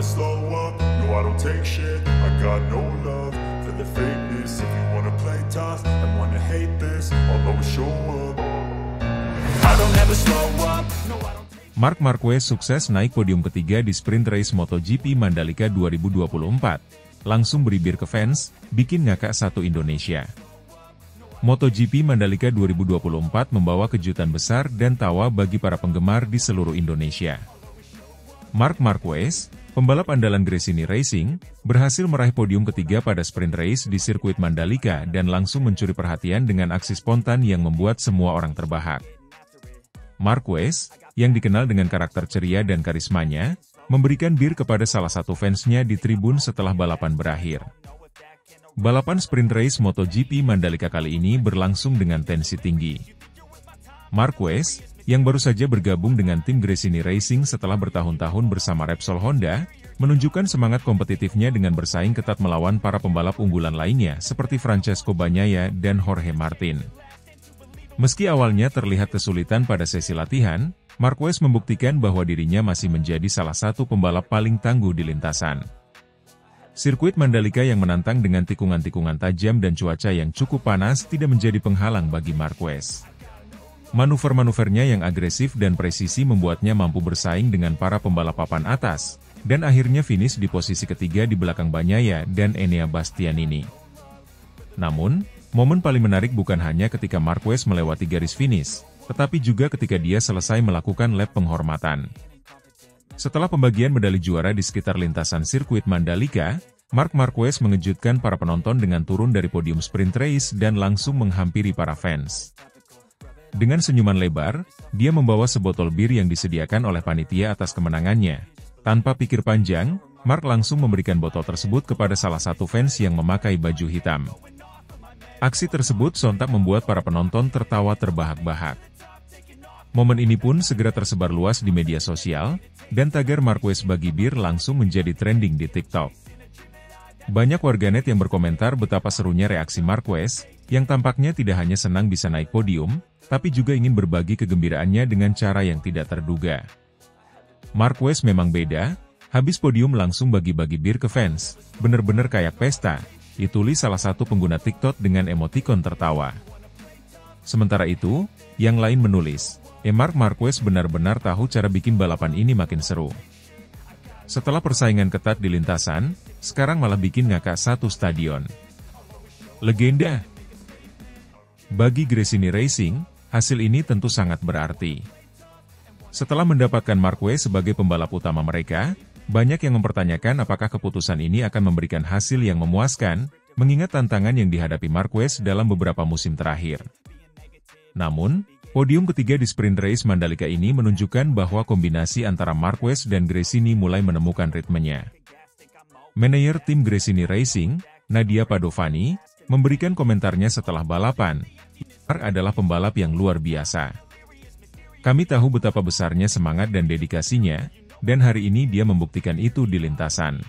never slow up, no I don't take shit. I got no love for the fakeness. If you wanna play tough and wanna hate this, I'll always show up. I don't ever slow up, no I don't. Marc Marquez sukses naik podium ketiga di sprint race MotoGP Mandalika 2024. Langsung beribir ke fans, bikin ngakak satu Indonesia. MotoGP Mandalika 2024 membawa kejutan besar dan tawa bagi para penggemar di seluruh Indonesia. Marc Marquez, pembalap andalan Gresini Racing, berhasil meraih podium ketiga pada sprint race di sirkuit Mandalika dan langsung mencuri perhatian dengan aksi spontan yang membuat semua orang terbahak. Marquez, yang dikenal dengan karakter ceria dan karismanya, memberikan bir kepada salah satu fansnya di tribun setelah balapan berakhir. Balapan sprint race MotoGP Mandalika kali ini berlangsung dengan tensi tinggi. Marquez, yang baru saja bergabung dengan tim Gresini Racing setelah bertahun-tahun bersama Repsol Honda, menunjukkan semangat kompetitifnya dengan bersaing ketat melawan para pembalap unggulan lainnya seperti Francesco Bagnaia dan Jorge Martin. Meski awalnya terlihat kesulitan pada sesi latihan, Marquez membuktikan bahwa dirinya masih menjadi salah satu pembalap paling tangguh di lintasan. Sirkuit Mandalika yang menantang dengan tikungan-tikungan tajam dan cuaca yang cukup panas tidak menjadi penghalang bagi Marquez. Manuver-manuvernya yang agresif dan presisi membuatnya mampu bersaing dengan para pembalap papan atas, dan akhirnya finish di posisi ketiga di belakang Bagnaia dan Enea Bastianini. Namun, momen paling menarik bukan hanya ketika Marquez melewati garis finish, tetapi juga ketika dia selesai melakukan lap penghormatan. Setelah pembagian medali juara di sekitar lintasan sirkuit Mandalika, Marc Marquez mengejutkan para penonton dengan turun dari podium sprint race dan langsung menghampiri para fans. Dengan senyuman lebar, dia membawa sebotol bir yang disediakan oleh panitia atas kemenangannya. Tanpa pikir panjang, Marc langsung memberikan botol tersebut kepada salah satu fans yang memakai baju hitam. Aksi tersebut sontak membuat para penonton tertawa terbahak-bahak. Momen ini pun segera tersebar luas di media sosial, dan tagar Marquez bagi bir langsung menjadi trending di TikTok. Banyak warganet yang berkomentar betapa serunya reaksi Marquez, yang tampaknya tidak hanya senang bisa naik podium, tapi juga ingin berbagi kegembiraannya dengan cara yang tidak terduga. Marquez memang beda, habis podium langsung bagi-bagi bir ke fans, bener-bener kayak pesta, ditulis salah satu pengguna TikTok dengan emotikon tertawa. Sementara itu, yang lain menulis, Marc Marquez benar-benar tahu cara bikin balapan ini makin seru. Setelah persaingan ketat di lintasan, sekarang malah bikin ngakak satu stadion. Legenda. Bagi Gresini Racing, hasil ini tentu sangat berarti. Setelah mendapatkan Marquez sebagai pembalap utama mereka, banyak yang mempertanyakan apakah keputusan ini akan memberikan hasil yang memuaskan, mengingat tantangan yang dihadapi Marquez dalam beberapa musim terakhir. Namun, podium ketiga di sprint race Mandalika ini menunjukkan bahwa kombinasi antara Marquez dan Gresini mulai menemukan ritmenya. Manajer tim Gresini Racing, Nadia Padovani, memberikan komentarnya setelah balapan, Marc adalah pembalap yang luar biasa. Kami tahu betapa besarnya semangat dan dedikasinya, dan hari ini dia membuktikan itu di lintasan.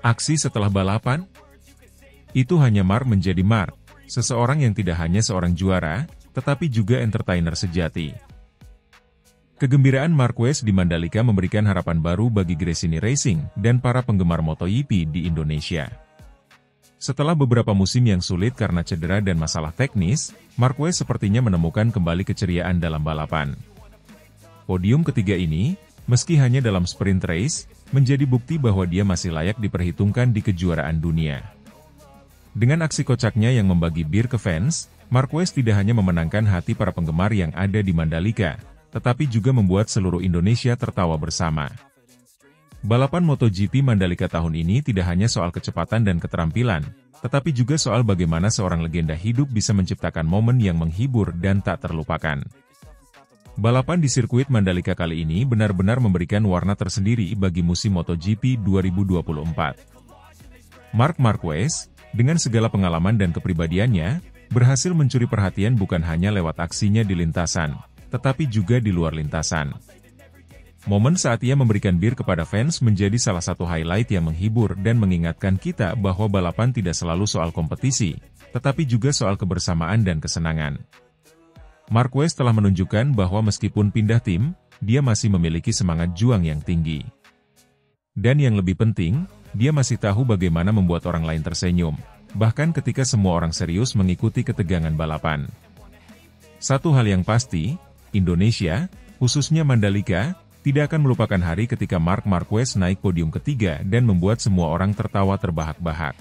Aksi setelah balapan? Itu hanya Marc menjadi Marc, seseorang yang tidak hanya seorang juara, tetapi juga entertainer sejati. Kegembiraan Marquez di Mandalika memberikan harapan baru bagi Gresini Racing dan para penggemar MotoGP di Indonesia. Setelah beberapa musim yang sulit karena cedera dan masalah teknis, Marquez sepertinya menemukan kembali keceriaan dalam balapan. Podium ketiga ini, meski hanya dalam sprint race, menjadi bukti bahwa dia masih layak diperhitungkan di kejuaraan dunia. Dengan aksi kocaknya yang membagi bir ke fans, Marquez tidak hanya memenangkan hati para penggemar yang ada di Mandalika, tetapi juga membuat seluruh Indonesia tertawa bersama. Balapan MotoGP Mandalika tahun ini tidak hanya soal kecepatan dan keterampilan, tetapi juga soal bagaimana seorang legenda hidup bisa menciptakan momen yang menghibur dan tak terlupakan. Balapan di sirkuit Mandalika kali ini benar-benar memberikan warna tersendiri bagi musim MotoGP 2024. Marc Marquez, dengan segala pengalaman dan kepribadiannya, berhasil mencuri perhatian bukan hanya lewat aksinya di lintasan, tetapi juga di luar lintasan. Momen saat ia memberikan bir kepada fans menjadi salah satu highlight yang menghibur dan mengingatkan kita bahwa balapan tidak selalu soal kompetisi, tetapi juga soal kebersamaan dan kesenangan. Marquez telah menunjukkan bahwa meskipun pindah tim, dia masih memiliki semangat juang yang tinggi. Dan yang lebih penting, dia masih tahu bagaimana membuat orang lain tersenyum, bahkan ketika semua orang serius mengikuti ketegangan balapan. Satu hal yang pasti, Indonesia, khususnya Mandalika, tidak akan melupakan hari ketika Marc Marquez naik podium ketiga dan membuat semua orang tertawa terbahak-bahak.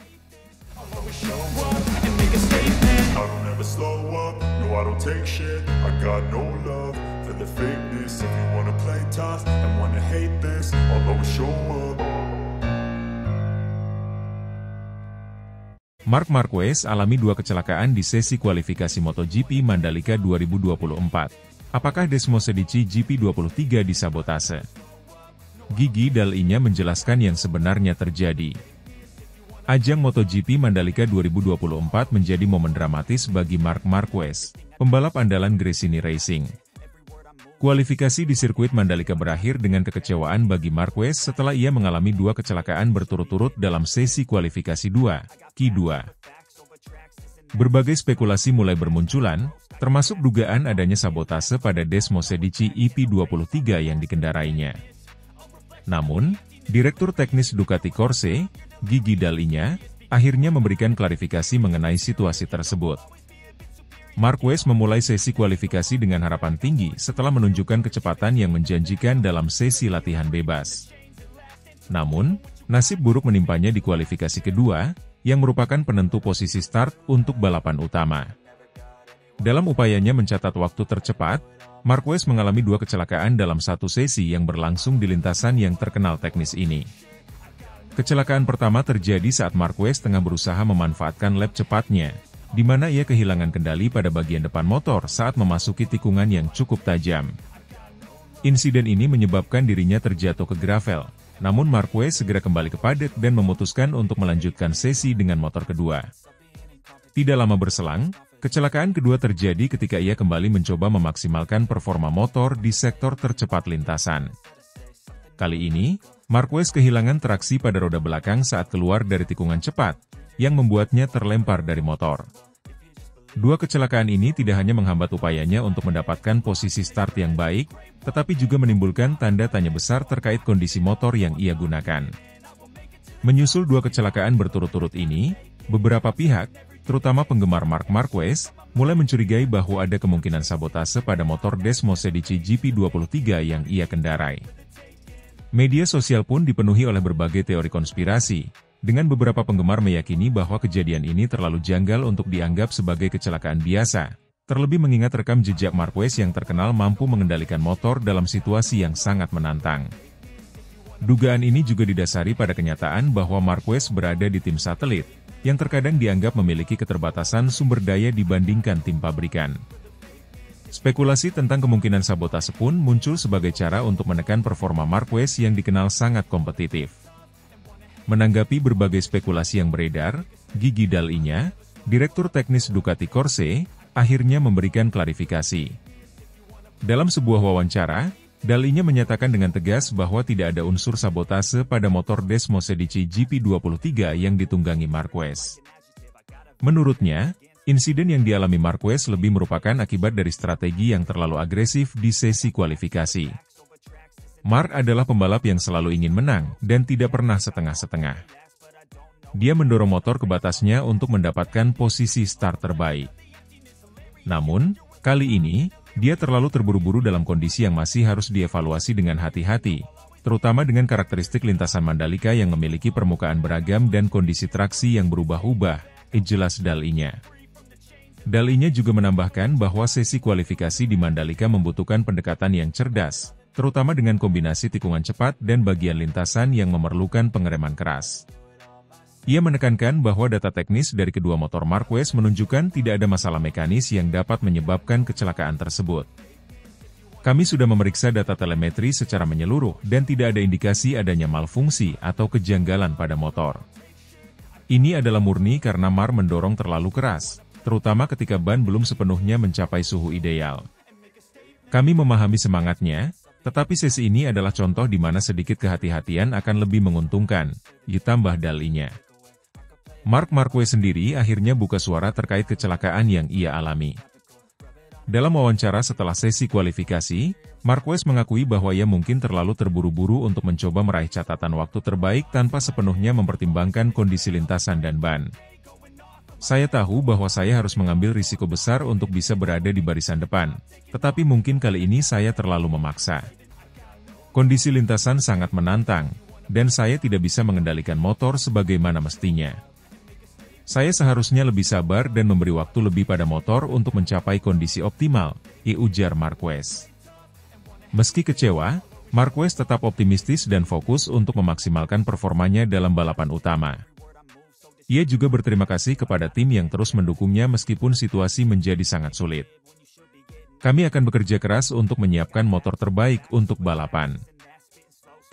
Marc Marquez alami 2 kecelakaan di sesi kualifikasi MotoGP Mandalika 2024. Apakah Desmosedici GP23 disabotase? Gigi Dall'Igna menjelaskan yang sebenarnya terjadi. Ajang MotoGP Mandalika 2024 menjadi momen dramatis bagi Marc Marquez, pembalap andalan Gresini Racing. Kualifikasi di sirkuit Mandalika berakhir dengan kekecewaan bagi Marquez setelah ia mengalami 2 kecelakaan berturut-turut dalam sesi kualifikasi 2, Q2. Berbagai spekulasi mulai bermunculan, termasuk dugaan adanya sabotase pada Desmosedici EP23 yang dikendarainya. Namun, Direktur Teknis Ducati Corse, Gigi Dall'Igna, akhirnya memberikan klarifikasi mengenai situasi tersebut. Marquez memulai sesi kualifikasi dengan harapan tinggi setelah menunjukkan kecepatan yang menjanjikan dalam sesi latihan bebas. Namun, nasib buruk menimpanya di kualifikasi kedua, yang merupakan penentu posisi start untuk balapan utama. Dalam upayanya mencatat waktu tercepat, Marquez mengalami 2 kecelakaan dalam satu sesi yang berlangsung di lintasan yang terkenal teknis ini. Kecelakaan pertama terjadi saat Marquez tengah berusaha memanfaatkan lap cepatnya, di mana ia kehilangan kendali pada bagian depan motor saat memasuki tikungan yang cukup tajam. Insiden ini menyebabkan dirinya terjatuh ke gravel, namun Marquez segera kembali ke paddock dan memutuskan untuk melanjutkan sesi dengan motor kedua. Tidak lama berselang, kecelakaan kedua terjadi ketika ia kembali mencoba memaksimalkan performa motor di sektor tercepat lintasan. Kali ini, Marquez kehilangan traksi pada roda belakang saat keluar dari tikungan cepat, yang membuatnya terlempar dari motor. 2 kecelakaan ini tidak hanya menghambat upayanya untuk mendapatkan posisi start yang baik, tetapi juga menimbulkan tanda tanya besar terkait kondisi motor yang ia gunakan. Menyusul 2 kecelakaan berturut-turut ini, beberapa pihak, terutama penggemar Marc Marquez, mulai mencurigai bahwa ada kemungkinan sabotase pada motor Desmosedici GP23 yang ia kendarai. Media sosial pun dipenuhi oleh berbagai teori konspirasi, dengan beberapa penggemar meyakini bahwa kejadian ini terlalu janggal untuk dianggap sebagai kecelakaan biasa, terlebih mengingat rekam jejak Marquez yang terkenal mampu mengendalikan motor dalam situasi yang sangat menantang. Dugaan ini juga didasari pada kenyataan bahwa Marquez berada di tim satelit, yang terkadang dianggap memiliki keterbatasan sumber daya dibandingkan tim pabrikan. Spekulasi tentang kemungkinan sabotase pun muncul sebagai cara untuk menekan performa Marquez yang dikenal sangat kompetitif. Menanggapi berbagai spekulasi yang beredar, Gigi Dall'Igna, Direktur Teknis Ducati Corse, akhirnya memberikan klarifikasi. Dalam sebuah wawancara, Dall'Igna menyatakan dengan tegas bahwa tidak ada unsur sabotase pada motor Desmosedici GP23 yang ditunggangi Marquez. Menurutnya, insiden yang dialami Marquez lebih merupakan akibat dari strategi yang terlalu agresif di sesi kualifikasi. Marc adalah pembalap yang selalu ingin menang dan tidak pernah setengah-setengah. Dia mendorong motor ke batasnya untuk mendapatkan posisi start terbaik. Namun, kali ini, dia terlalu terburu-buru dalam kondisi yang masih harus dievaluasi dengan hati-hati, terutama dengan karakteristik lintasan Mandalika yang memiliki permukaan beragam dan kondisi traksi yang berubah-ubah, jelas Dall'Igna. Dall'Igna juga menambahkan bahwa sesi kualifikasi di Mandalika membutuhkan pendekatan yang cerdas, terutama dengan kombinasi tikungan cepat dan bagian lintasan yang memerlukan pengereman keras. Ia menekankan bahwa data teknis dari kedua motor Marquez menunjukkan tidak ada masalah mekanis yang dapat menyebabkan kecelakaan tersebut. Kami sudah memeriksa data telemetri secara menyeluruh dan tidak ada indikasi adanya malfungsi atau kejanggalan pada motor. Ini adalah murni karena Marc mendorong terlalu keras, terutama ketika ban belum sepenuhnya mencapai suhu ideal. Kami memahami semangatnya, tetapi sesi ini adalah contoh di mana sedikit kehati-hatian akan lebih menguntungkan, ditambah Dall'Igna. Marc Marquez sendiri akhirnya buka suara terkait kecelakaan yang ia alami. Dalam wawancara setelah sesi kualifikasi, Marquez mengakui bahwa ia mungkin terlalu terburu-buru untuk mencoba meraih catatan waktu terbaik tanpa sepenuhnya mempertimbangkan kondisi lintasan dan ban. Saya tahu bahwa saya harus mengambil risiko besar untuk bisa berada di barisan depan, tetapi mungkin kali ini saya terlalu memaksa. Kondisi lintasan sangat menantang, dan saya tidak bisa mengendalikan motor sebagaimana mestinya. Saya seharusnya lebih sabar dan memberi waktu lebih pada motor untuk mencapai kondisi optimal, ujar Marquez. Meski kecewa, Marquez tetap optimistis dan fokus untuk memaksimalkan performanya dalam balapan utama. Ia juga berterima kasih kepada tim yang terus mendukungnya meskipun situasi menjadi sangat sulit. Kami akan bekerja keras untuk menyiapkan motor terbaik untuk balapan.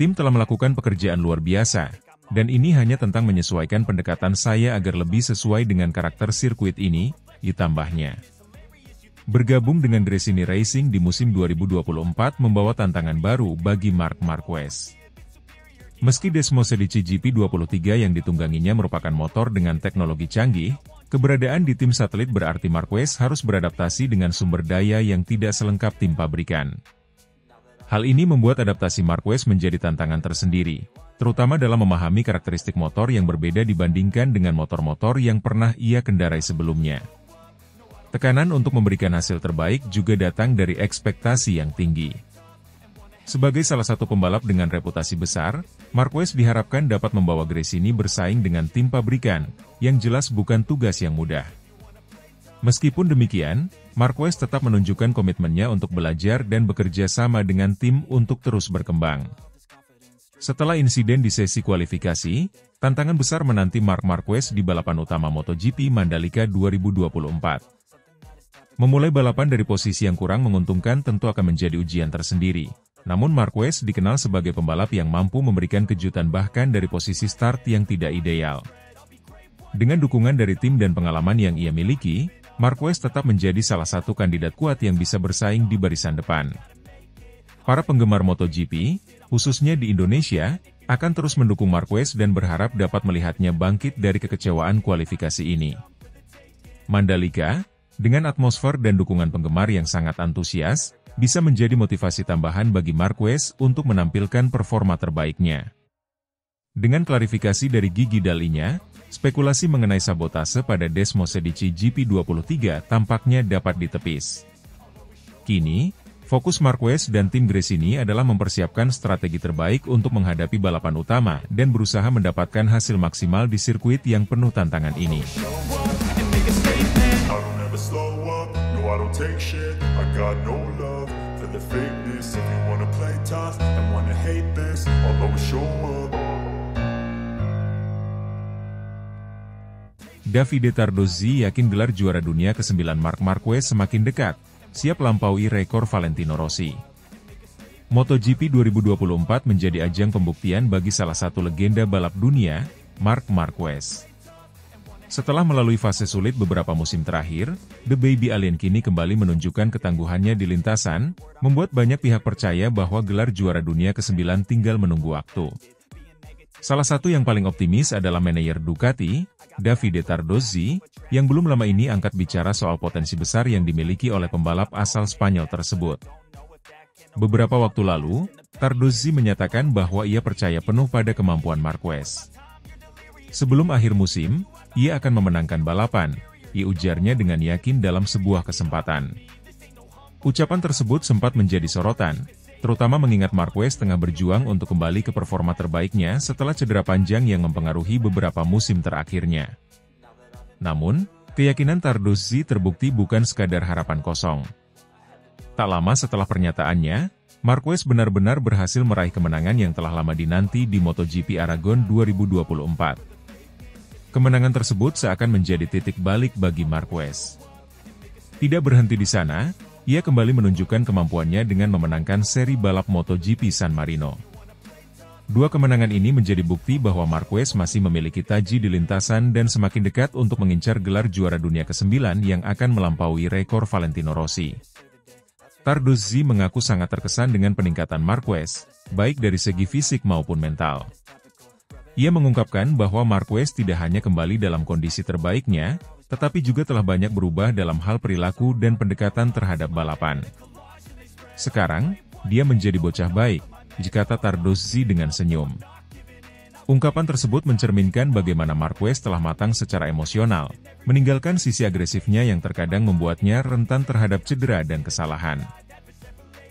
Tim telah melakukan pekerjaan luar biasa, dan ini hanya tentang menyesuaikan pendekatan saya agar lebih sesuai dengan karakter sirkuit ini, ditambahnya. Bergabung dengan Gresini Racing di musim 2024 membawa tantangan baru bagi Marc Marquez. Meski Desmosedici GP23 yang ditungganginya merupakan motor dengan teknologi canggih, keberadaan di tim satelit berarti Marquez harus beradaptasi dengan sumber daya yang tidak selengkap tim pabrikan. Hal ini membuat adaptasi Marquez menjadi tantangan tersendiri, terutama dalam memahami karakteristik motor yang berbeda dibandingkan dengan motor-motor yang pernah ia kendarai sebelumnya. Tekanan untuk memberikan hasil terbaik juga datang dari ekspektasi yang tinggi. Sebagai salah satu pembalap dengan reputasi besar, Marquez diharapkan dapat membawa Gresini bersaing dengan tim pabrikan, yang jelas bukan tugas yang mudah. Meskipun demikian, Marquez tetap menunjukkan komitmennya untuk belajar dan bekerja sama dengan tim untuk terus berkembang. Setelah insiden di sesi kualifikasi, tantangan besar menanti Marc Marquez di balapan utama MotoGP Mandalika 2024. Memulai balapan dari posisi yang kurang menguntungkan tentu akan menjadi ujian tersendiri. Namun Marquez dikenal sebagai pembalap yang mampu memberikan kejutan bahkan dari posisi start yang tidak ideal. Dengan dukungan dari tim dan pengalaman yang ia miliki, Marquez tetap menjadi salah satu kandidat kuat yang bisa bersaing di barisan depan. Para penggemar MotoGP, khususnya di Indonesia, akan terus mendukung Marquez dan berharap dapat melihatnya bangkit dari kekecewaan kualifikasi ini. Mandalika, dengan atmosfer dan dukungan penggemar yang sangat antusias, bisa menjadi motivasi tambahan bagi Marquez untuk menampilkan performa terbaiknya. Dengan klarifikasi dari Gigi Dalinya, spekulasi mengenai sabotase pada Desmosedici GP23 tampaknya dapat ditepis. Kini, fokus Marquez dan tim Gresini adalah mempersiapkan strategi terbaik untuk menghadapi balapan utama dan berusaha mendapatkan hasil maksimal di sirkuit yang penuh tantangan ini. Davide Tardozzi yakin gelar juara dunia ke-9 Marc Marquez semakin dekat, siap lampaui rekor Valentino Rossi. MotoGP 2024 menjadi ajang pembuktian bagi salah satu legenda balap dunia, Marc Marquez. Setelah melalui fase sulit beberapa musim terakhir, The Baby Alien kini kembali menunjukkan ketangguhannya di lintasan, membuat banyak pihak percaya bahwa gelar juara dunia ke-9 tinggal menunggu waktu. Salah satu yang paling optimis adalah manajer Ducati, Davide Tardozzi, yang belum lama ini angkat bicara soal potensi besar yang dimiliki oleh pembalap asal Spanyol tersebut. Beberapa waktu lalu, Tardozzi menyatakan bahwa ia percaya penuh pada kemampuan Marquez. Sebelum akhir musim, ia akan memenangkan balapan, ujarnya dengan yakin dalam sebuah kesempatan. Ucapan tersebut sempat menjadi sorotan, terutama mengingat Marquez tengah berjuang untuk kembali ke performa terbaiknya setelah cedera panjang yang mempengaruhi beberapa musim terakhirnya. Namun, keyakinan Tardozzi terbukti bukan sekadar harapan kosong. Tak lama setelah pernyataannya, Marquez benar-benar berhasil meraih kemenangan yang telah lama dinanti di MotoGP Aragon 2024. Kemenangan tersebut seakan menjadi titik balik bagi Marquez. Tidak berhenti di sana, ia kembali menunjukkan kemampuannya dengan memenangkan seri balap MotoGP San Marino. Dua kemenangan ini menjadi bukti bahwa Marquez masih memiliki taji di lintasan dan semakin dekat untuk mengincar gelar juara dunia ke-9 yang akan melampaui rekor Valentino Rossi. Tardozzi mengaku sangat terkesan dengan peningkatan Marquez, baik dari segi fisik maupun mental. Ia mengungkapkan bahwa Marquez tidak hanya kembali dalam kondisi terbaiknya, tetapi juga telah banyak berubah dalam hal perilaku dan pendekatan terhadap balapan. Sekarang, dia menjadi bocah baik, kata Tardozzi dengan senyum. Ungkapan tersebut mencerminkan bagaimana Marquez telah matang secara emosional, meninggalkan sisi agresifnya yang terkadang membuatnya rentan terhadap cedera dan kesalahan.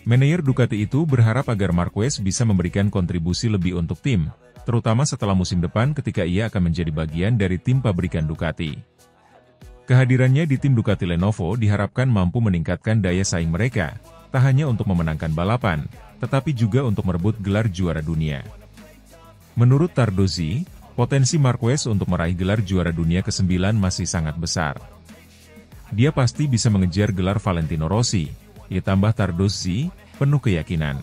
Manajer Ducati itu berharap agar Marquez bisa memberikan kontribusi lebih untuk tim, terutama setelah musim depan ketika ia akan menjadi bagian dari tim pabrikan Ducati. Kehadirannya di tim Ducati Lenovo diharapkan mampu meningkatkan daya saing mereka, tak hanya untuk memenangkan balapan, tetapi juga untuk merebut gelar juara dunia. Menurut Tardozzi, potensi Marquez untuk meraih gelar juara dunia ke-9 masih sangat besar. Dia pasti bisa mengejar gelar Valentino Rossi, ditambah Tardozzi, penuh keyakinan.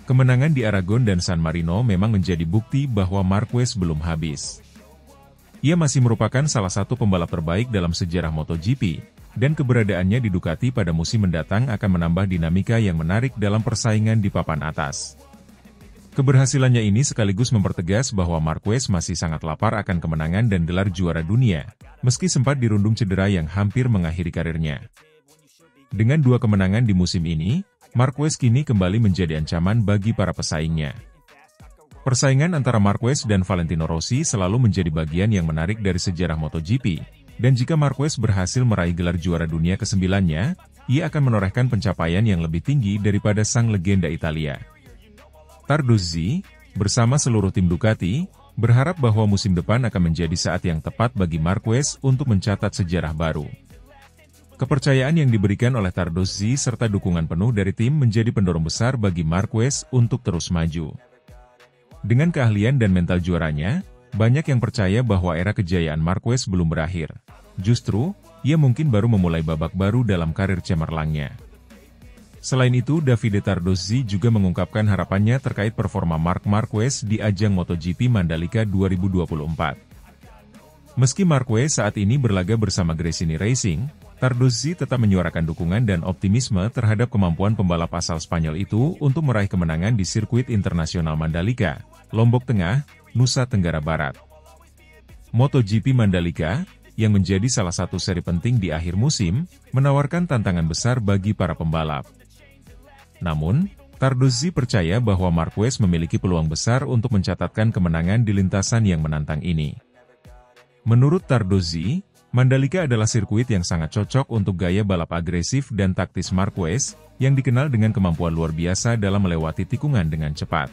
Kemenangan di Aragon dan San Marino memang menjadi bukti bahwa Marquez belum habis. Ia masih merupakan salah satu pembalap terbaik dalam sejarah MotoGP, dan keberadaannya di Ducati pada musim mendatang akan menambah dinamika yang menarik dalam persaingan di papan atas. Keberhasilannya ini sekaligus mempertegas bahwa Marquez masih sangat lapar akan kemenangan dan gelar juara dunia, meski sempat dirundung cedera yang hampir mengakhiri karirnya. Dengan 2 kemenangan di musim ini, Marquez kini kembali menjadi ancaman bagi para pesaingnya. Persaingan antara Marquez dan Valentino Rossi selalu menjadi bagian yang menarik dari sejarah MotoGP, dan jika Marquez berhasil meraih gelar juara dunia ke-9-nya, ia akan menorehkan pencapaian yang lebih tinggi daripada sang legenda Italia. Tardozzi, bersama seluruh tim Ducati, berharap bahwa musim depan akan menjadi saat yang tepat bagi Marquez untuk mencatat sejarah baru. Kepercayaan yang diberikan oleh Tardozzi serta dukungan penuh dari tim menjadi pendorong besar bagi Marquez untuk terus maju. Dengan keahlian dan mental juaranya, banyak yang percaya bahwa era kejayaan Marquez belum berakhir. Justru, ia mungkin baru memulai babak baru dalam karir cemerlangnya. Selain itu, Davide Tardozzi juga mengungkapkan harapannya terkait performa Marc Marquez di ajang MotoGP Mandalika 2024. Meski Marquez saat ini berlaga bersama Gresini Racing, Tardozzi tetap menyuarakan dukungan dan optimisme terhadap kemampuan pembalap asal Spanyol itu untuk meraih kemenangan di sirkuit internasional Mandalika, Lombok Tengah, Nusa Tenggara Barat. MotoGP Mandalika, yang menjadi salah satu seri penting di akhir musim, menawarkan tantangan besar bagi para pembalap. Namun, Tardozzi percaya bahwa Marquez memiliki peluang besar untuk mencatatkan kemenangan di lintasan yang menantang ini. Menurut Tardozzi, Mandalika adalah sirkuit yang sangat cocok untuk gaya balap agresif dan taktis Marquez, yang dikenal dengan kemampuan luar biasa dalam melewati tikungan dengan cepat.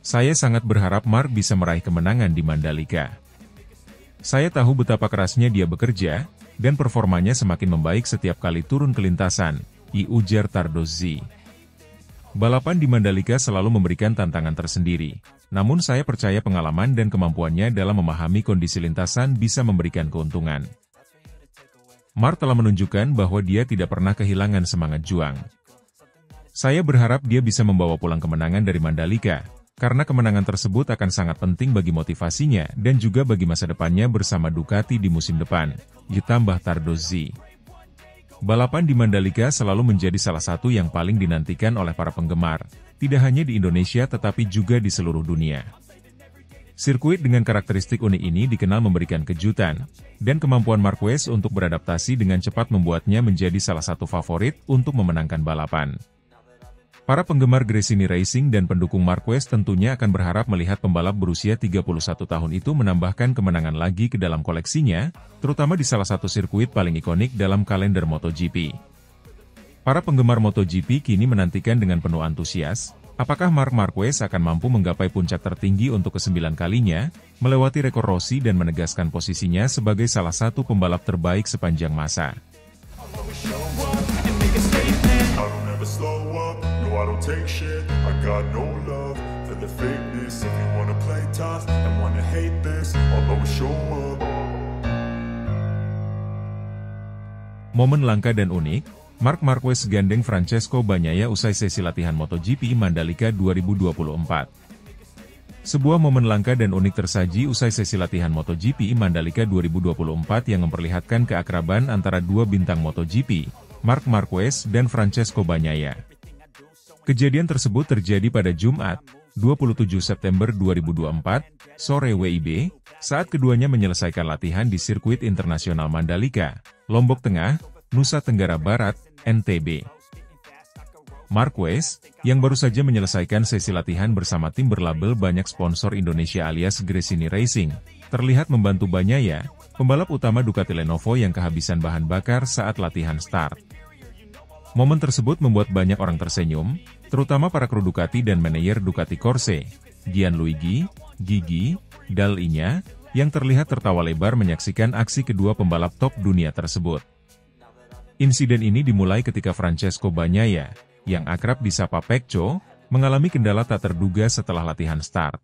Saya sangat berharap Marc bisa meraih kemenangan di Mandalika. Saya tahu betapa kerasnya dia bekerja, dan performanya semakin membaik setiap kali turun ke lintasan, ujar Tardozzi. Balapan di Mandalika selalu memberikan tantangan tersendiri, namun saya percaya pengalaman dan kemampuannya dalam memahami kondisi lintasan bisa memberikan keuntungan. Marc telah menunjukkan bahwa dia tidak pernah kehilangan semangat juang. Saya berharap dia bisa membawa pulang kemenangan dari Mandalika, karena kemenangan tersebut akan sangat penting bagi motivasinya dan juga bagi masa depannya bersama Ducati di musim depan, ditambah Tardozzi. Balapan di Mandalika selalu menjadi salah satu yang paling dinantikan oleh para penggemar, tidak hanya di Indonesia tetapi juga di seluruh dunia. Sirkuit dengan karakteristik unik ini dikenal memberikan kejutan, dan kemampuan Marquez untuk beradaptasi dengan cepat membuatnya menjadi salah satu favorit untuk memenangkan balapan. Para penggemar Gresini Racing dan pendukung Marquez tentunya akan berharap melihat pembalap berusia 31 tahun itu menambahkan kemenangan lagi ke dalam koleksinya, terutama di salah satu sirkuit paling ikonik dalam kalender MotoGP. Para penggemar MotoGP kini menantikan dengan penuh antusias, apakah Marc Marquez akan mampu menggapai puncak tertinggi untuk ke-9 kalinya, melewati rekor Rossi dan menegaskan posisinya sebagai salah satu pembalap terbaik sepanjang masa. I don't take shit, I got no love for the fakeness. If you wanna play tough and wanna hate this, I'll always show up. Momen langka dan unik, Marc Marquez gandeng Francesco Bagnaia usai sesi latihan MotoGP Mandalika 2024. Sebuah momen langka dan unik tersaji usai sesi latihan MotoGP Mandalika 2024 yang memperlihatkan keakraban antara dua bintang MotoGP, Marc Marquez dan Francesco Bagnaia. Kejadian tersebut terjadi pada Jumat, 27 September 2024, sore WIB, saat keduanya menyelesaikan latihan di sirkuit internasional Mandalika, Lombok Tengah, Nusa Tenggara Barat, NTB. Marquez, yang baru saja menyelesaikan sesi latihan bersama tim berlabel banyak sponsor Indonesia alias Gresini Racing, terlihat membantu Bagnaia, pembalap utama Ducati Lenovo yang kehabisan bahan bakar saat latihan start. Momen tersebut membuat banyak orang tersenyum, terutama para kru Ducati dan manajer Ducati Corse, Gianluigi, Gigi, Dal Iña, yang terlihat tertawa lebar menyaksikan aksi kedua pembalap top dunia tersebut. Insiden ini dimulai ketika Francesco Bagnaia, yang akrab disapa Pecco, mengalami kendala tak terduga setelah latihan start.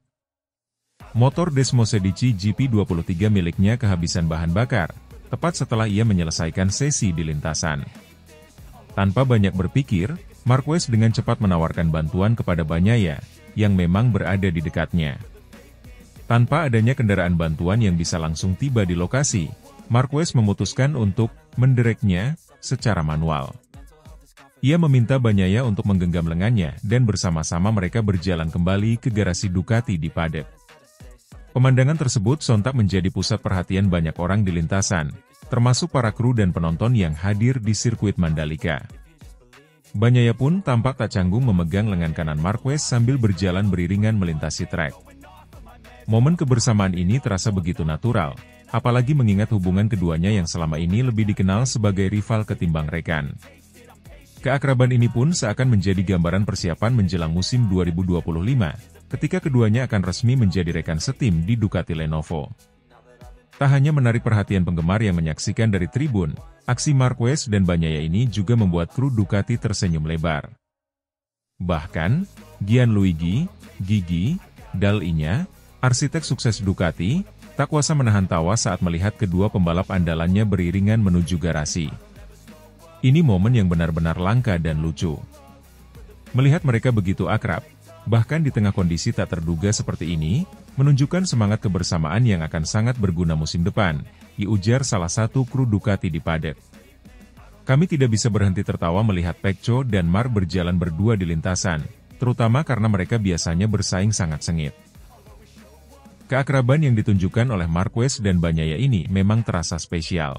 Motor Desmosedici GP23 miliknya kehabisan bahan bakar, tepat setelah ia menyelesaikan sesi di lintasan. Tanpa banyak berpikir, Marquez dengan cepat menawarkan bantuan kepada Bagnaia, yang memang berada di dekatnya. Tanpa adanya kendaraan bantuan yang bisa langsung tiba di lokasi, Marquez memutuskan untuk mendereknya secara manual. Ia meminta Bagnaia untuk menggenggam lengannya dan bersama-sama mereka berjalan kembali ke garasi Ducati di paddock. Pemandangan tersebut sontak menjadi pusat perhatian banyak orang di lintasan, termasuk para kru dan penonton yang hadir di sirkuit Mandalika. Bagnaia pun tampak tak canggung memegang lengan kanan Marquez sambil berjalan beriringan melintasi trek. Momen kebersamaan ini terasa begitu natural, apalagi mengingat hubungan keduanya yang selama ini lebih dikenal sebagai rival ketimbang rekan. Keakraban ini pun seakan menjadi gambaran persiapan menjelang musim 2025, ketika keduanya akan resmi menjadi rekan setim di Ducati Lenovo. Tak hanya menarik perhatian penggemar yang menyaksikan dari tribun, aksi Marquez dan Bagnaia ini juga membuat kru Ducati tersenyum lebar. Bahkan, Gianluigi, Gigi, Dal Iña, arsitek sukses Ducati, tak kuasa menahan tawa saat melihat kedua pembalap andalannya beriringan menuju garasi. Ini momen yang benar-benar langka dan lucu. Melihat mereka begitu akrab, bahkan di tengah kondisi tak terduga seperti ini, menunjukkan semangat kebersamaan yang akan sangat berguna musim depan, diujar salah satu kru Ducati di paddock. Kami tidak bisa berhenti tertawa melihat Pecco dan Marc berjalan berdua di lintasan, terutama karena mereka biasanya bersaing sangat sengit. Keakraban yang ditunjukkan oleh Marquez dan Bagnaia ini memang terasa spesial.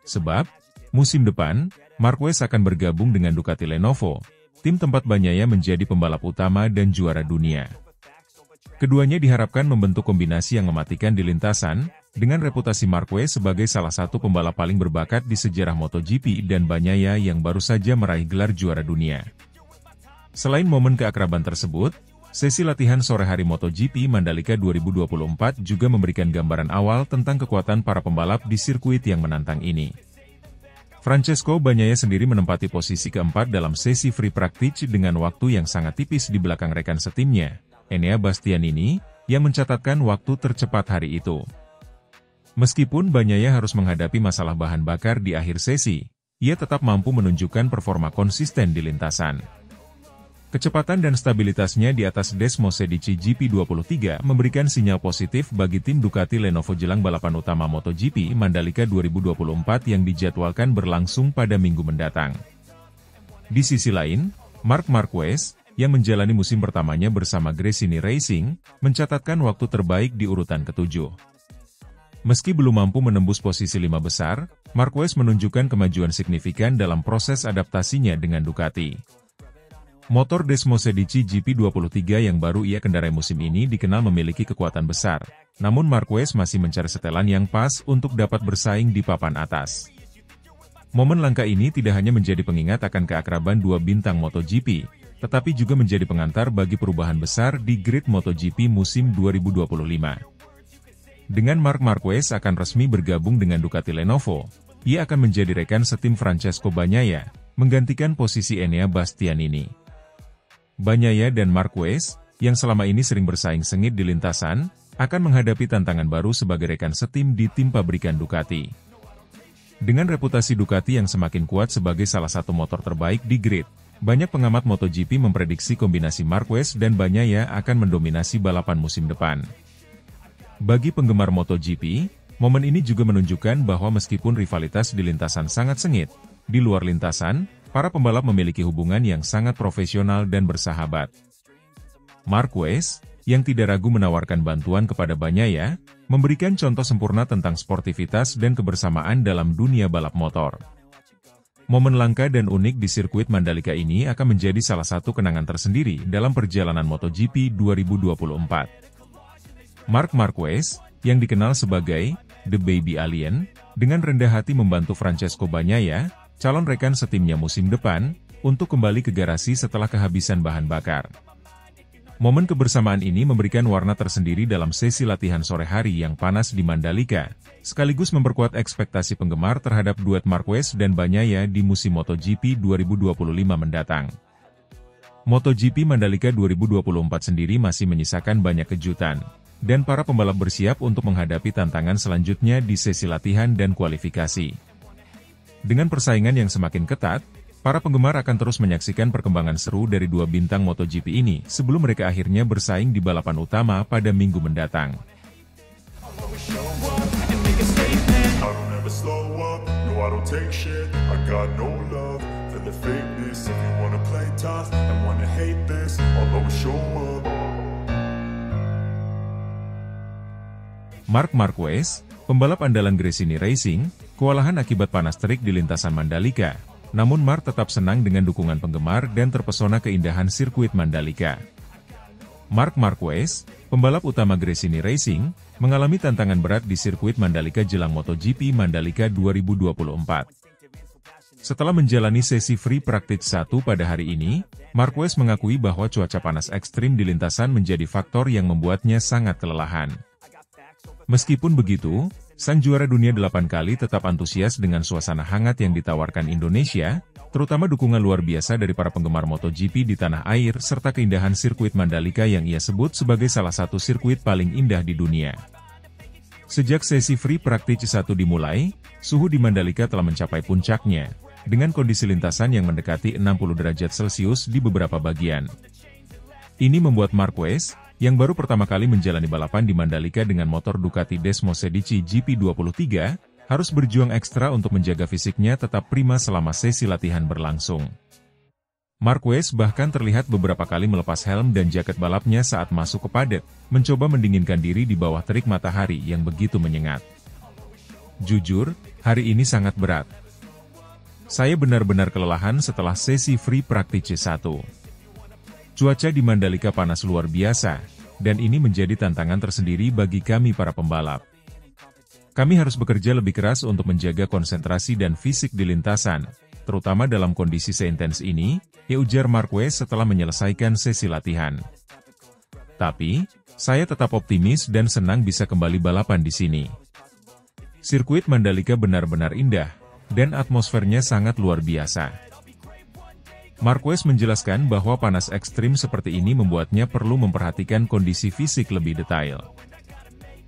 Sebab, musim depan, Marquez akan bergabung dengan Ducati Lenovo, tim tempat Bagnaia menjadi pembalap utama dan juara dunia. Keduanya diharapkan membentuk kombinasi yang mematikan di lintasan, dengan reputasi Marquez sebagai salah satu pembalap paling berbakat di sejarah MotoGP dan Bagnaia yang baru saja meraih gelar juara dunia. Selain momen keakraban tersebut, sesi latihan sore hari MotoGP Mandalika 2024 juga memberikan gambaran awal tentang kekuatan para pembalap di sirkuit yang menantang ini. Francesco Bagnaia sendiri menempati posisi keempat dalam sesi free practice dengan waktu yang sangat tipis di belakang rekan setimnya, Enea Bastianini, yang mencatatkan waktu tercepat hari itu. Meskipun Bagnaia harus menghadapi masalah bahan bakar di akhir sesi, ia tetap mampu menunjukkan performa konsisten di lintasan. Kecepatan dan stabilitasnya di atas Desmosedici GP23 memberikan sinyal positif bagi tim Ducati Lenovo jelang balapan utama MotoGP Mandalika 2024 yang dijadwalkan berlangsung pada minggu mendatang. Di sisi lain, Marc Marquez, yang menjalani musim pertamanya bersama Gresini Racing, mencatatkan waktu terbaik di urutan ke-7. Meski belum mampu menembus posisi 5 besar, Marquez menunjukkan kemajuan signifikan dalam proses adaptasinya dengan Ducati. Motor Desmosedici GP23 yang baru ia kendarai musim ini dikenal memiliki kekuatan besar, namun Marquez masih mencari setelan yang pas untuk dapat bersaing di papan atas. Momen langka ini tidak hanya menjadi pengingat akan keakraban dua bintang MotoGP, tetapi juga menjadi pengantar bagi perubahan besar di grid MotoGP musim 2025. Dengan Marc Marquez akan resmi bergabung dengan Ducati Lenovo, ia akan menjadi rekan setim Francesco Bagnaia, menggantikan posisi Enea Bastianini. Bagnaia dan Marquez, yang selama ini sering bersaing sengit di lintasan, akan menghadapi tantangan baru sebagai rekan setim di tim pabrikan Ducati. Dengan reputasi Ducati yang semakin kuat sebagai salah satu motor terbaik di grid, banyak pengamat MotoGP memprediksi kombinasi Marquez dan Bagnaia akan mendominasi balapan musim depan. Bagi penggemar MotoGP, momen ini juga menunjukkan bahwa meskipun rivalitas di lintasan sangat sengit, di luar lintasan, para pembalap memiliki hubungan yang sangat profesional dan bersahabat. Marquez, yang tidak ragu menawarkan bantuan kepada Bagnaia, memberikan contoh sempurna tentang sportivitas dan kebersamaan dalam dunia balap motor. Momen langka dan unik di sirkuit Mandalika ini akan menjadi salah satu kenangan tersendiri dalam perjalanan MotoGP 2024. Marc Marquez, yang dikenal sebagai The Baby Alien, dengan rendah hati membantu Francesco Bagnaia, calon rekan setimnya musim depan, untuk kembali ke garasi setelah kehabisan bahan bakar. Momen kebersamaan ini memberikan warna tersendiri dalam sesi latihan sore hari yang panas di Mandalika, sekaligus memperkuat ekspektasi penggemar terhadap duet Marquez dan Bagnaia di musim MotoGP 2025 mendatang. MotoGP Mandalika 2024 sendiri masih menyisakan banyak kejutan, dan para pembalap bersiap untuk menghadapi tantangan selanjutnya di sesi latihan dan kualifikasi. Dengan persaingan yang semakin ketat, para penggemar akan terus menyaksikan perkembangan seru dari dua bintang MotoGP ini sebelum mereka akhirnya bersaing di balapan utama pada minggu mendatang. Marc Marquez, pembalap andalan Gresini Racing, kewalahan akibat panas terik di lintasan Mandalika. Namun Marc tetap senang dengan dukungan penggemar dan terpesona keindahan sirkuit Mandalika. Marc Marquez, pembalap utama Gresini Racing, mengalami tantangan berat di sirkuit Mandalika jelang MotoGP Mandalika 2024. Setelah menjalani sesi free practice 1 pada hari ini, Marquez mengakui bahwa cuaca panas ekstrim di lintasan menjadi faktor yang membuatnya sangat kelelahan. Meskipun begitu, sang juara dunia 8 kali tetap antusias dengan suasana hangat yang ditawarkan Indonesia, terutama dukungan luar biasa dari para penggemar MotoGP di tanah air serta keindahan sirkuit Mandalika yang ia sebut sebagai salah satu sirkuit paling indah di dunia. Sejak sesi free practice 1 dimulai, suhu di Mandalika telah mencapai puncaknya, dengan kondisi lintasan yang mendekati 60 derajat Celcius di beberapa bagian. Ini membuat Marquez, yang baru pertama kali menjalani balapan di Mandalika dengan motor Ducati Desmosedici GP23, harus berjuang ekstra untuk menjaga fisiknya tetap prima selama sesi latihan berlangsung. Marquez bahkan terlihat beberapa kali melepas helm dan jaket balapnya saat masuk ke padat, mencoba mendinginkan diri di bawah terik matahari yang begitu menyengat. Jujur, hari ini sangat berat. Saya benar-benar kelelahan setelah sesi free practice 1. Cuaca di Mandalika panas luar biasa, dan ini menjadi tantangan tersendiri bagi kami para pembalap. Kami harus bekerja lebih keras untuk menjaga konsentrasi dan fisik di lintasan, terutama dalam kondisi seintens ini, ujar Marquez setelah menyelesaikan sesi latihan. Tapi, saya tetap optimis dan senang bisa kembali balapan di sini. Sirkuit Mandalika benar-benar indah, dan atmosfernya sangat luar biasa. Marquez menjelaskan bahwa panas ekstrim seperti ini membuatnya perlu memperhatikan kondisi fisik lebih detail.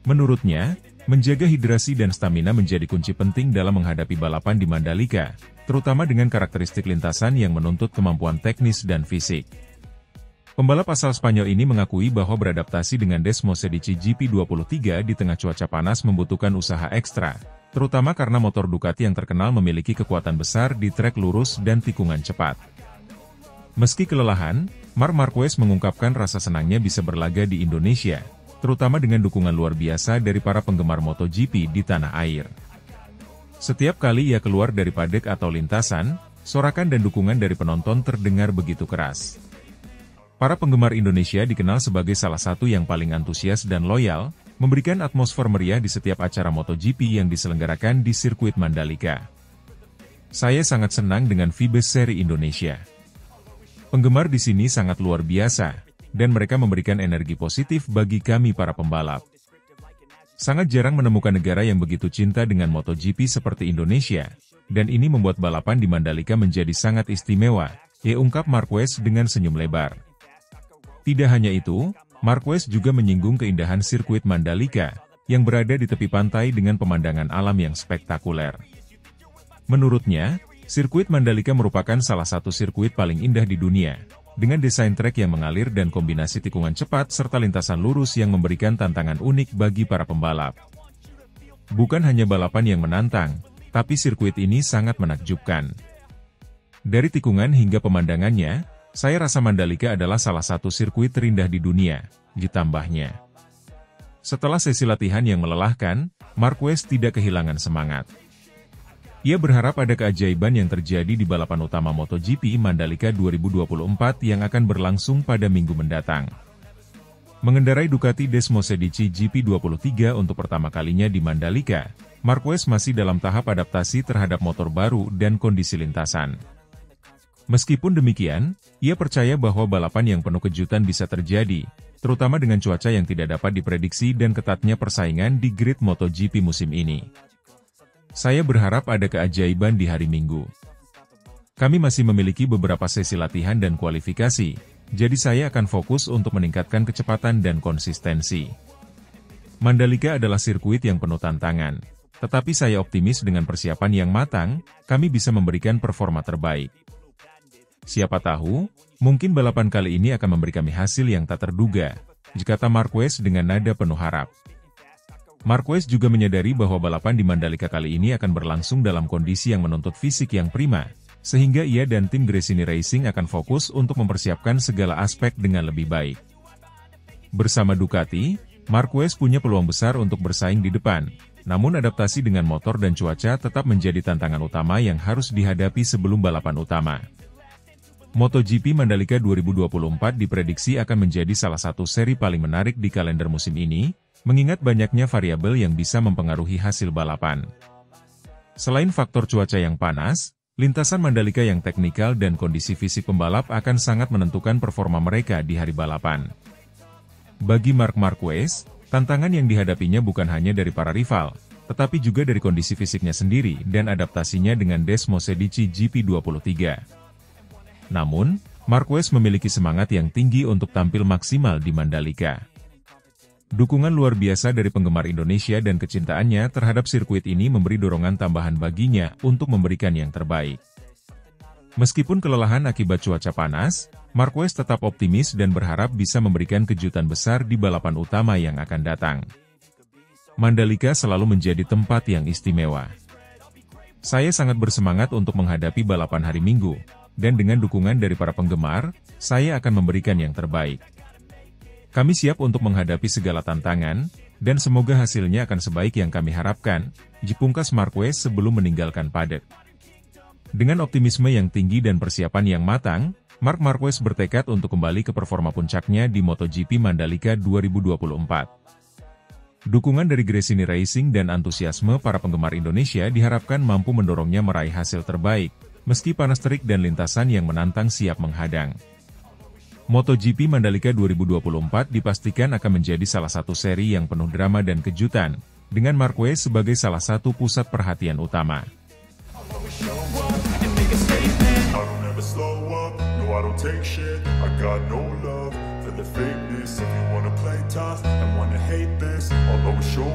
Menurutnya, menjaga hidrasi dan stamina menjadi kunci penting dalam menghadapi balapan di Mandalika, terutama dengan karakteristik lintasan yang menuntut kemampuan teknis dan fisik. Pembalap asal Spanyol ini mengakui bahwa beradaptasi dengan Desmosedici GP23 di tengah cuaca panas membutuhkan usaha ekstra, terutama karena motor Ducati yang terkenal memiliki kekuatan besar di trek lurus dan tikungan cepat. Meski kelelahan, Marc Marquez mengungkapkan rasa senangnya bisa berlaga di Indonesia, terutama dengan dukungan luar biasa dari para penggemar MotoGP di tanah air. Setiap kali ia keluar dari paddock atau lintasan, sorakan dan dukungan dari penonton terdengar begitu keras. Para penggemar Indonesia dikenal sebagai salah satu yang paling antusias dan loyal, memberikan atmosfer meriah di setiap acara MotoGP yang diselenggarakan di sirkuit Mandalika. Saya sangat senang dengan Vibes Seri Indonesia. Penggemar di sini sangat luar biasa, dan mereka memberikan energi positif bagi kami para pembalap. Sangat jarang menemukan negara yang begitu cinta dengan MotoGP seperti Indonesia, dan ini membuat balapan di Mandalika menjadi sangat istimewa, ungkap Marquez dengan senyum lebar. Tidak hanya itu, Marquez juga menyinggung keindahan sirkuit Mandalika, yang berada di tepi pantai dengan pemandangan alam yang spektakuler. Menurutnya, sirkuit Mandalika merupakan salah satu sirkuit paling indah di dunia, dengan desain trek yang mengalir dan kombinasi tikungan cepat serta lintasan lurus yang memberikan tantangan unik bagi para pembalap. Bukan hanya balapan yang menantang, tapi sirkuit ini sangat menakjubkan. Dari tikungan hingga pemandangannya, saya rasa Mandalika adalah salah satu sirkuit terindah di dunia, ditambahnya. Setelah sesi latihan yang melelahkan, Marquez tidak kehilangan semangat. Ia berharap ada keajaiban yang terjadi di balapan utama MotoGP Mandalika 2024 yang akan berlangsung pada minggu mendatang. Mengendarai Ducati Desmosedici GP23 untuk pertama kalinya di Mandalika, Marquez masih dalam tahap adaptasi terhadap motor baru dan kondisi lintasan. Meskipun demikian, ia percaya bahwa balapan yang penuh kejutan bisa terjadi, terutama dengan cuaca yang tidak dapat diprediksi dan ketatnya persaingan di grid MotoGP musim ini. Saya berharap ada keajaiban di hari Minggu. Kami masih memiliki beberapa sesi latihan dan kualifikasi, jadi saya akan fokus untuk meningkatkan kecepatan dan konsistensi. Mandalika adalah sirkuit yang penuh tantangan, tetapi saya optimis dengan persiapan yang matang, kami bisa memberikan performa terbaik. Siapa tahu, mungkin balapan kali ini akan memberi kami hasil yang tak terduga, kata Marquez dengan nada penuh harap. Marquez juga menyadari bahwa balapan di Mandalika kali ini akan berlangsung dalam kondisi yang menuntut fisik yang prima, sehingga ia dan tim Gresini Racing akan fokus untuk mempersiapkan segala aspek dengan lebih baik. Bersama Ducati, Marquez punya peluang besar untuk bersaing di depan, namun adaptasi dengan motor dan cuaca tetap menjadi tantangan utama yang harus dihadapi sebelum balapan utama. MotoGP Mandalika 2024 diprediksi akan menjadi salah satu seri paling menarik di kalender musim ini, mengingat banyaknya variabel yang bisa mempengaruhi hasil balapan. Selain faktor cuaca yang panas, lintasan Mandalika yang teknikal dan kondisi fisik pembalap akan sangat menentukan performa mereka di hari balapan. Bagi Marc Marquez, tantangan yang dihadapinya bukan hanya dari para rival, tetapi juga dari kondisi fisiknya sendiri dan adaptasinya dengan Desmosedici GP23. Namun, Marquez memiliki semangat yang tinggi untuk tampil maksimal di Mandalika. Dukungan luar biasa dari penggemar Indonesia dan kecintaannya terhadap sirkuit ini memberi dorongan tambahan baginya untuk memberikan yang terbaik. Meskipun kelelahan akibat cuaca panas, Marquez tetap optimis dan berharap bisa memberikan kejutan besar di balapan utama yang akan datang. Mandalika selalu menjadi tempat yang istimewa. Saya sangat bersemangat untuk menghadapi balapan hari Minggu, dan dengan dukungan dari para penggemar, saya akan memberikan yang terbaik. Kami siap untuk menghadapi segala tantangan, dan semoga hasilnya akan sebaik yang kami harapkan, pungkas Marquez sebelum meninggalkan paddock. Dengan optimisme yang tinggi dan persiapan yang matang, Marc Marquez bertekad untuk kembali ke performa puncaknya di MotoGP Mandalika 2024. Dukungan dari Gresini Racing dan antusiasme para penggemar Indonesia diharapkan mampu mendorongnya meraih hasil terbaik, meski panas terik dan lintasan yang menantang siap menghadang. MotoGP Mandalika 2024 dipastikan akan menjadi salah satu seri yang penuh drama dan kejutan, dengan Marquez sebagai salah satu pusat perhatian utama. Show